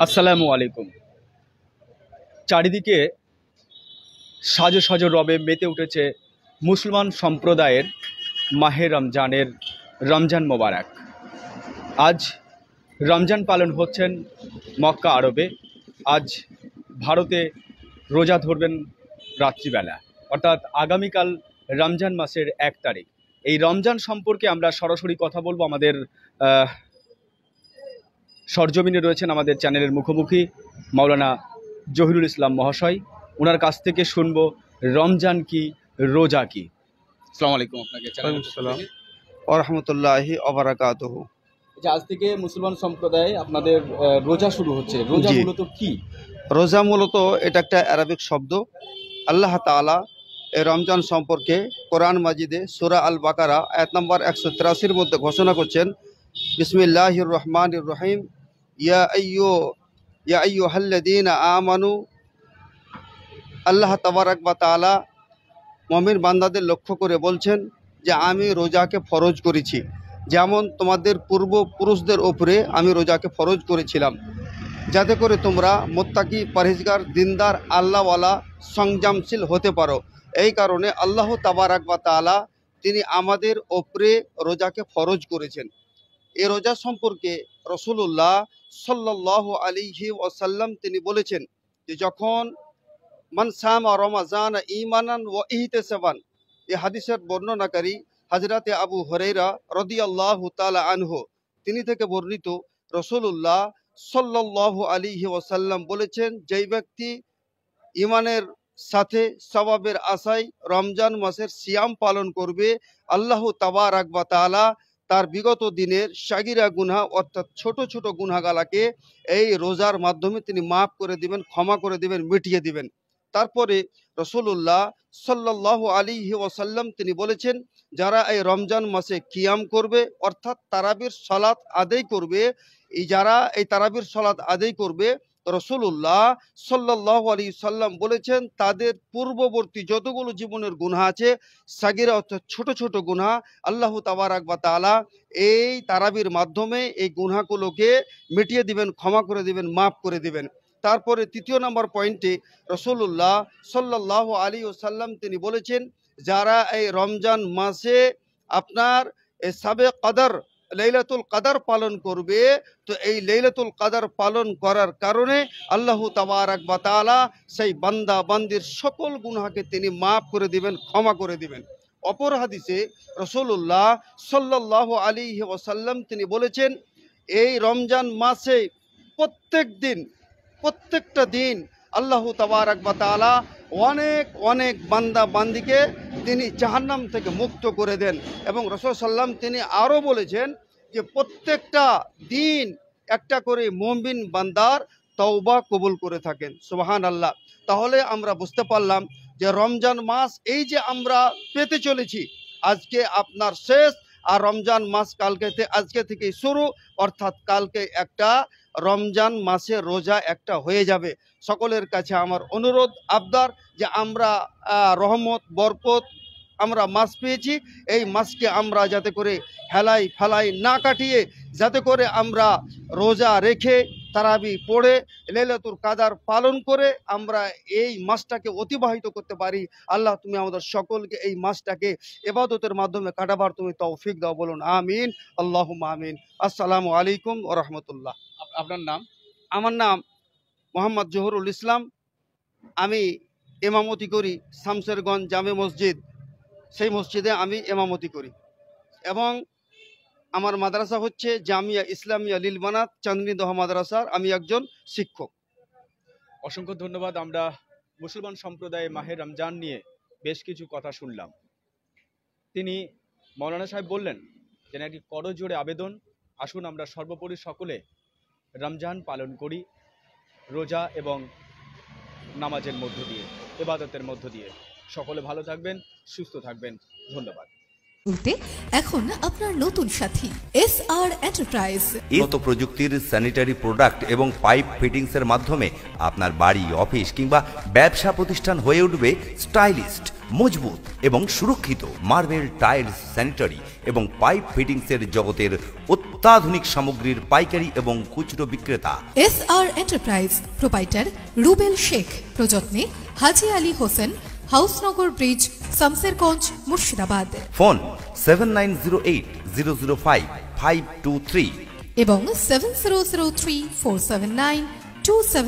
আসসালামু আলাইকুম। চারিদিকে সাজো সাজো রবে মেতে উঠেছে মুসলমান সম্প্রদায়ের মাহে রমজানের রমজান মোবারক। আজ রমজান পালন হচ্ছেন মক্কা আরবে। আজ ভারতে রোজা ধরবেন রাত্রিবেলা, অর্থাৎ আগামীকাল রমজান মাসের 1 তারিখ। এই রমজান সম্পর্কে আমরা সরাসরি কথা বলবো। আমাদের সরজমিনে রয়েছেন আমাদের চ্যানেলের মুখোমুখি মাওলানা জহিরুল ইসলাম মহাশয়। ওনার কাছ থেকে শুনবো রমজান কি, রোজা কি। আসসালামু আলাইকুম আপনাকে। ওয়া রাহমাতুল্লাহি ওয়া বারাকাতুহু। আজ থেকে মুসলমান সম্প্রদায়ে আপনাদের রোজা শুরু হচ্ছে। রোজা মূলত কি? রোজা মূলত এটা একটা আরবিক শব্দ। আল্লাহ তাআলা এই রমজান সম্পর্কে কোরআন মাজিদে সূরা আল বাকারা আয়াত নম্বর 183-র মধ্যে ঘোষণা করছেন, বিসমিল্লাহির রহমানির রহিম, ইয়া আইয়ুহাল্লাযীনা আমানু। আল্লাহ তাবারাক ওয়া তাআলা মুমিন বান্দাদের লক্ষ্য করে বলছেন যে আমি রোজাকে ফরজ করেছি, যেমন তোমাদের পূর্বপুরুষদের উপরে আমি রোজাকে ফরজ করেছিলাম, যাতে করে তোমরা মুত্তাকি, পরহেজগার, দিনদার, আল্লাহওয়ালা, সংযমশীল হতে পারো। এই কারণে আল্লাহ তাবারাক ওয়া তাআলা তিনি আমাদের উপরে রোজাকে ফরজ করেছেন। এই রোজা সম্পর্কে রাসূলুল্লাহ সাল্লাল্লাহু আলাইহি ওয়াসাল্লাম তিনি বলেছেন যে যখন মান সামা রমাজান ঈমানান ওয়া ইহতিসাবান, এই হাদিসের বর্ণনাকারী হযরতে আবু হুরায়রা রাদিয়াল্লাহু তাআলা আনহু তিনি থেকে বর্ণিত, রাসূলুল্লাহ সাল্লাল্লাহু আলাইহি ওয়াসাল্লাম বলেছেন, যেই ব্যক্তি ঈমানের সাথে সওয়াবের আশায় রমজান মাসের সিয়াম পালন করবে, আল্লাহ তাবারাক ওয়া তাআলা তার বিগত দিনের সাগিরা গুনাহ অর্থাৎ ছোট ছোট গুনাহগালাকে এই রোজার মাধ্যমে তিনি মাফ করে দিবেন, ক্ষমা করে দিবেন, মিটিয়ে দিবেন। তারপরে রাসূলুল্লাহ সাল্লাল্লাহু আলাইহি ওয়াসাল্লাম তিনি বলেছেন, যারা এই রমজান মাসে কিয়াম করবে অর্থাৎ তারাবির সালাত আদায় করবে, যারা এই তারাবির সালাত আদায় করবে, রাসূলুল্লাহ সাল্লাল্লাহু আলাইহি সাল্লাম বলেছেন তাদের পূর্ববর্তী যতগুলো জীবনের গুনাহ আছে, সাগিরা অর্থাৎ ছোট ছোট গুনাহ, আল্লাহ তাবারাক ওয়া তাআলা এই তারাবির মাধ্যমে এই গুনাহগুলোকে মিটিয়ে দিবেন, ক্ষমা করে দিবেন, মাফ করে দিবেন। তারপরে তৃতীয় নম্বর পয়েন্টে রাসূলুল্লাহ সাল্লাল্লাহু আলাইহি ওয়াসাল্লাম তিনি বলেছেন, যারা এই রমজান মাসে আপনার সাবে কদর লাইলাতুল কদর পালন করবে, তো এই লাইলাতুল কদর পালন করার কারণে আল্লাহ তাবারাক ওয়া তাআলা সেই বান্দা বান্দির সকল গুনাহকে তিনি মাফ করে দিবেন, ক্ষমা করে দিবেন। অপর হাদিসে রাসূলুল্লাহ সাল্লাল্লাহু আলাইহি ওয়াসাল্লাম তিনি বলেছেন, এই রমজান মাসে প্রত্যেকটা দিন আল্লাহ তাবারাক ওয়া তাআলা অনেক অনেক বান্দা বান্দিকে তিনি জাহান্নাম থেকে মুক্ত করে দেন। এবং রাসূল সাল্লাম তিনি আরও বলেছেন যে প্রত্যেকটা দিন একটা করে মুমিন বান্দার তওবা কবুল করে থাকেন। সুবহানাল্লাহ। তাহলে আমরা বুঝতে পারলাম যে রমজান মাস এই যে আমরা পেতে চলেছি, আজকে আপনার শেষ, আর রমজান মাস আজকে থেকে শুরু, অর্থাৎ কালকে একটা রমজান মাসে রোজা একটা হয়ে যাবে। সকলের কাছে আমার অনুরোধ আবদার যে আমরা রহমত বরকত আমরা মাস পেয়েছি, এই মাসকে আমরা যাতে করে হেলাই ফেলাই না কাটিয়ে, যাতে করে আমরা রোজা রেখে তারাবি পড়ে লাইলাতুল কদর পালন করে আমরা এই মাসটাকে অতিবাহিত করতে পারি। আল্লাহ তুমি আমাদের সকলকে এই মাসটাকে ইবাদতের মাধ্যমে কাটাবার তুমি তৌফিক দাও, বলুন আমিন, আল্লাহুম্মা আমিন। আসসালামু আলাইকুম ওয়া রাহমাতুল্লাহ। আপনার নাম? আমার নাম মোহাম্মদ জহিরুল ইসলাম। আমি ইমামতি করি শামসেরগঞ্জ জামে মসজিদ, সেই মসজিদে আমি ইমামতি করি, এবং আমার মাদ্রাসা হচ্ছে জামিয়া ইসলামিয়া লিল বানাত চাঁদনীদহ মাদ্রাসার আমি একজন শিক্ষক। অসংখ্য ধন্যবাদ। আমরা মুসলমান সম্প্রদায়ে মাহে রমজান নিয়ে বেশ কিছু কথা শুনলাম। তিনি মৌলানা সাহেব বললেন যে একটি করজোড়ে আবেদন, আসুন আমরা সর্বোপরি সকলে রমজান পালন করি রোজা এবং নামাজের মধ্য দিয়ে, ইবাদতের মধ্য দিয়ে। সকলে ভালো থাকবেন, সুস্থ থাকবেন। ধন্যবাদ। এখন আপনার নতুন সাথী SR এন্টারপ্রাইজ। উন্নত প্রযুক্তির স্যানিটারি প্রোডাক্ট এবং পাইপ ফিটিংস এর মাধ্যমে আপনার বাড়ি, অফিস কিংবা ব্যবসা প্রতিষ্ঠান হয়ে উঠবে স্টাইলিস্ট, মজবুত এবং সুরক্ষিত। মার্বেল, টাইলস, স্যানিটারি এবং পাইপ ফিটিংস এর জগতের অত্যাধুনিক সামগ্রীর পাইকারি এবং খুচরো বিক্রেতা। SR enterprise, proprietor Rubel Sheikh, প্রযত্নে হাজি আলী হোসেন, হাউসনগর ব্রিজ, শামসেরগঞ্জ, মুর্শিদাবাদ। ফোন 7908005523 এবং 7003479272